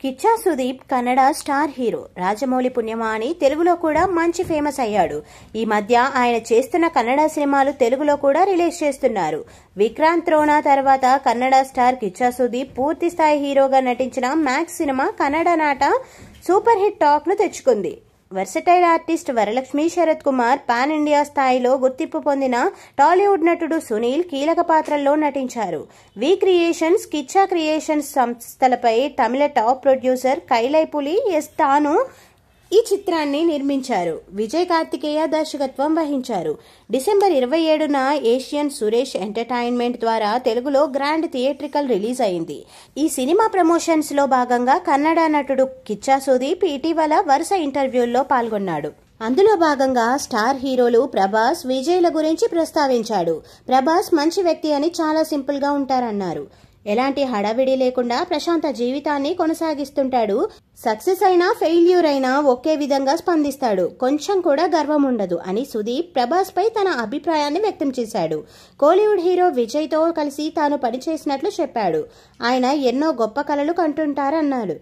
Kichcha Sudeep Kannada star hero. Rajamouli పుణ్యమాని తెలుగులో కూడా మంచి ఫేమస్ అయ్యాడు. ఈ మధ్య ఆయన చేస్తున్న కన్నడ సినిమాలు తెలుగులో కూడా రిలీజ్ చేస్తున్నారు. విక్రాంత్ రోనా తర్వాత కన్నడ స్టార్ కిచ్చా సుదీప్ పూర్తి స్థాయి హీరోగా నటించిన మ్యాక్స్ సినిమా కన్నడ నాట సూపర్ హిట్ టాక్ ను తెచ్చుకుంది. Versatile artist Varalakshmi Sarath Kumar, pan India స్థాయిలో గుర్తింపు పొందిన టాలీవుడ్ నటుడు సునీల్ కీలక పాత్రల్లో నటించారు. వి క్రియేషన్స్, కిచ్చా క్రియేషన్స్ సంస్థలపై తమిళ టాప్ ప్రొడ్యూసర్ కైలైపులి ఎస్ తాను ఈ చిత్రాన్ని నిర్మించారు. విజయ్ కార్తికేయ దర్శకత్వం వహించారు. డిసెంబర్ 27న ఏషియన్ సురేష్ ఎంటర్టైన్మెంట్ ద్వారా తెలుగులో గ్రాండ్ థియేట్రికల్ రిలీజ్ అయింది. ఈ సినిమా ప్రమోషన్స్ లో భాగంగా కన్నడ నటుడు కిచ్చా సుదీప్ ఇటీవల వరుస ఇంటర్వ్యూల్లో పాల్గొన్నాడు. అందులో భాగంగా స్టార్ హీరోలు ప్రభాస్, విజయ్ల గురించి ప్రస్తావించాడు. ప్రభాస్ మంచి వ్యక్తి అని, చాలా సింపుల్ గా ఉంటారన్నారు. ఎలాంటి హడావిడి లేకుండా ప్రశాంత జీవితాన్ని కొనసాగిస్తుంటాడు. సక్సెస్ అయినా ఫెయిల్యూర్ అయినా ఒకే విధంగా స్పందిస్తాడు. కొంచెం కూడా గర్వం ఉండదు అని సుదీప్ ప్రభాస్ పై తన అభిప్రాయాన్ని వ్యక్తం చేశాడు. కోలీవుడ్ హీరో విజయ్ తో కలిసి తాను పనిచేసినట్లు చెప్పాడు. ఆయన ఎన్నో గొప్ప కలలు కంటుంటారన్నాడు.